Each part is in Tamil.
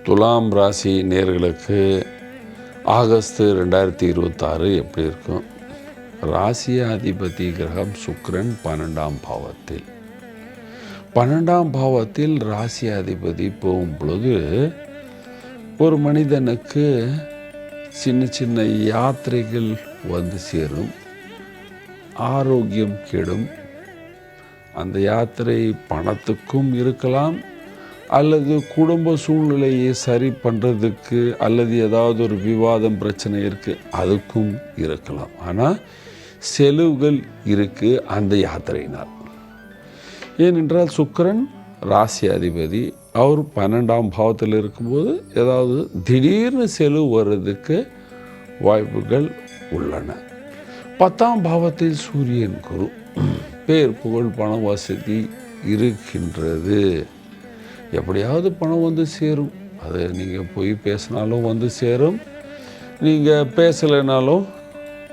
துலாம் ராசி நேர்களுக்கு ஆகஸ்ட் 2026 எப்படி இருக்கும்? ராசியாதிபதி கிரகம் சுக்கிரன் 12ஆம் பாவத்தில். 12ஆம் பாவத்தில் ராசியாதிபதி போகும் பொழுது ஒரு மனிதனுக்கு சின்ன சின்ன யாத்திரைகள் வந்து சேரும், ஆரோக்கியம் கெடும். அந்த யாத்திரை பணத்துக்கும் இருக்கலாம், அல்லது குடும்ப சூழ்நிலையை சரி பண்ணுறதுக்கு, அல்லது ஏதாவது ஒரு விவாதம் பிரச்சனை இருக்குது அதுக்கும் இருக்கலாம். ஆனால் செலவுகள் இருக்குது அந்த யாத்திரையினால். ஏனென்றால் சுக்கிரன் ராசி அதிபதி, அவர் 12ஆம் பாவத்தில் இருக்கும்போது ஏதாவது திடீர்னு செலவு வர்றதுக்கு வாய்ப்புகள் உள்ளன. 10ஆம் பாவத்தில் சூரியன் குரு, பேர் புகழ் பண வசதி இருக்கின்றது. எப்படியாவது பணம் வந்து சேரும். அது நீங்கள் போய் பேசினாலும் வந்து சேரும், நீங்கள் பேசலைனாலும்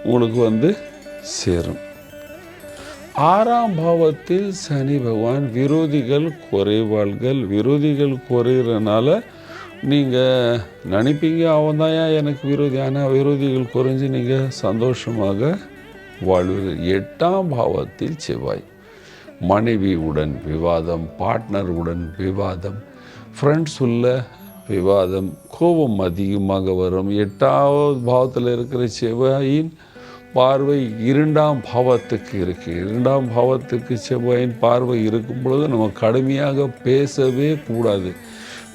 உங்களுக்கு வந்து சேரும். 6ஆம் பாவத்தில் சனி பகவான், விரோதிகள் குறைவாள்கள். விரோதிகள் குறைகிறனால நீங்கள் நினைப்பீங்க அவன் தான் எனக்கு விரோதி, ஆனால் விரோதிகள் குறைஞ்சி நீங்கள் சந்தோஷமாக வாழ்வீர்கள். 8ஆம் பாவத்தில் செவ்வாய், மனைவியுடன் விவாதம், பார்ட்னருடன் விவாதம், ஃப்ரெண்ட்ஸ் உள்ள விவாதம், கோபம் அதிகமாக வரும். 8ஆவது பாவத்தில் இருக்கிற செவ்வாயின் பார்வை 2ஆம் பாவத்துக்கு இருக்குது. 2ஆம் பாவத்துக்கு செவ்வாயின் பார்வை இருக்கும் பொழுது நம்ம கடுமையாக பேசவே கூடாது.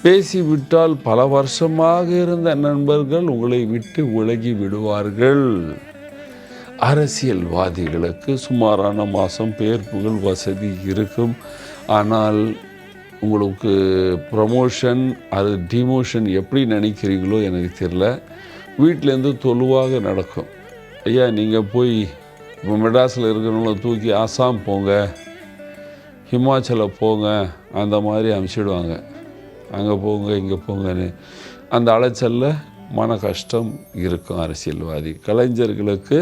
பேசிவிட்டால் பல வருஷமாக இருந்த நண்பர்கள் உங்களை விட்டு விலகி விடுவார்கள். அரசியல்வாதிகளுக்கு சுமாரான மாதம் பேர் புகழ் வசதி இருக்கும். ஆனால் உங்களுக்கு ப்ரமோஷன் அது டிமோஷன் எப்படி நினைக்கிறீங்களோ எனக்கு தெரியல. வீட்டிலேருந்து தொழுவாக நடக்கும். ஐயா நீங்கள் போய் இப்போ மெட்ராஸில் இருக்கிறவங்கள தூக்கி ஆசாம் போங்க, ஹிமாச்சலில் போங்க, அந்த மாதிரி அனுப்பிச்சிடுவாங்க. அங்கே போங்க இங்கே போங்கன்னு அந்த அலைச்சலில் மன கஷ்டம் இருக்கும். அரசியல்வாதி கலைஞர்களுக்கு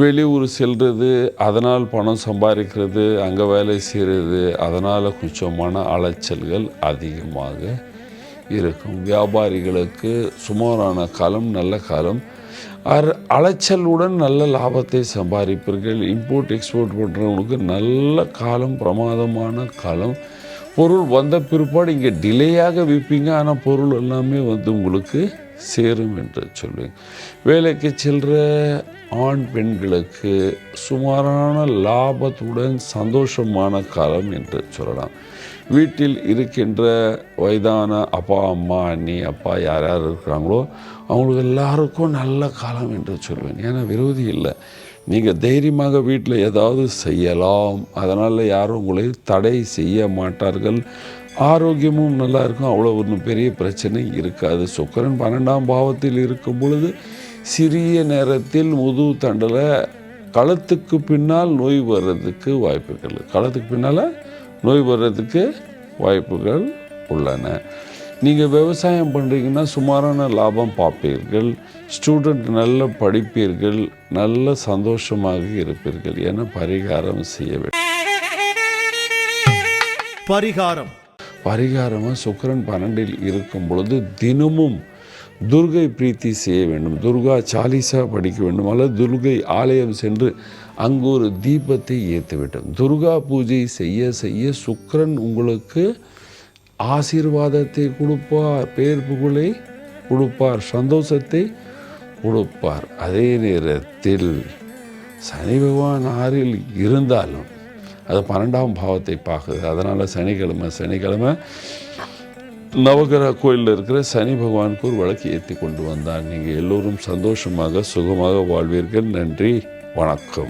வெளியூர் செல்வது, அதனால் பணம் சம்பாதிக்கிறது, அங்கே வேலை செய்கிறது, அதனால் கொஞ்சம் மன அலைச்சல்கள் அதிகமாக இருக்கும். வியாபாரிகளுக்கு சுமாரான காலம் நல்ல காலம், அலைச்சலுடன் நல்ல லாபத்தை சம்பாதிப்பீர்கள். இம்போர்ட் எக்ஸ்போர்ட் பண்ணுறவங்களுக்கு நல்ல காலம், பிரமாதமான காலம். பொருள் வந்த பிற்பாடு இங்கே டிலேயாக விற்பீங்க, ஆனால் பொருள் எல்லாமே வந்து உங்களுக்கு சேரும் என்று சொல்லுவேன். வேலைக்கு செல்கிற ஆண் பெண்களுக்கு சுமாரான லாபத்துடன் சந்தோஷமான காலம் என்று சொல்லலாம். வீட்டில் இருக்கின்ற வயதான அப்பா அம்மா அண்ணி அப்பா யார் யார் இருக்கிறாங்களோ அவங்களுக்கு எல்லாருக்கும் நல்ல காலம் என்று சொல்வேன். ஏன்னா விரோதி இல்லை, நீங்கள் தைரியமாக வீட்டில் ஏதாவது செய்யலாம். அதனால் யாரும் உங்களை தடை செய்ய மாட்டார்கள். ஆரோக்கியமும் நல்லா இருக்கும், அவ்வளோ ஒன்றும் பெரிய பிரச்சனை இருக்காது. சுக்கிரன் 12ஆம் பாவத்தில் இருக்கும் பொழுது சிறிய நேரத்தில் முதுகு தண்டில் களத்துக்கு பின்னால் நோய் வர்றதுக்கு வாய்ப்புகள், களத்துக்கு பின்னால் நோய் வர்றதுக்கு வாய்ப்புகள் உள்ளன. நீங்கள் விவசாயம் பண்ணுறீங்கன்னா சுமாரான லாபம் பார்ப்பீர்கள். ஸ்டூடெண்ட் நல்ல படிப்பீர்கள், நல்ல சந்தோஷமாக இருப்பீர்கள். என பரிகாரம் செய்ய வேண்டும். பரிகாரமாக சுக்கிரன் 12இல் இருக்கும் பொழுது தினமும் துர்கை பிரீத்தி செய்ய வேண்டும். துர்கா சாலிசா படிக்க வேண்டும், அல்லது துர்கை ஆலயம் சென்று அங்கு ஒரு தீபத்தை ஏற்ற வேண்டும். துர்கா பூஜை செய்ய செய்ய சுக்கிரன் உங்களுக்கு ஆசீர்வாதத்தை கொடுப்பார், பேர் புகழை கொடுப்பார், சந்தோஷத்தை கொடுப்பார். அதே நேரத்தில் சனி பகவான் 6இல் இருந்தாலும் அது 12ஆம் பாவத்தை பார்க்குது. அதனால் சனிக்கிழமை நவகிரக கோயிலில் இருக்கிற சனி பகவானுக்கு ஒரு விளக்கு ஏற்றி கொண்டு வந்தார். நீங்கள் எல்லோரும் சந்தோஷமாக சுகமாக வாழ்வீர்கள். நன்றி, வணக்கம்.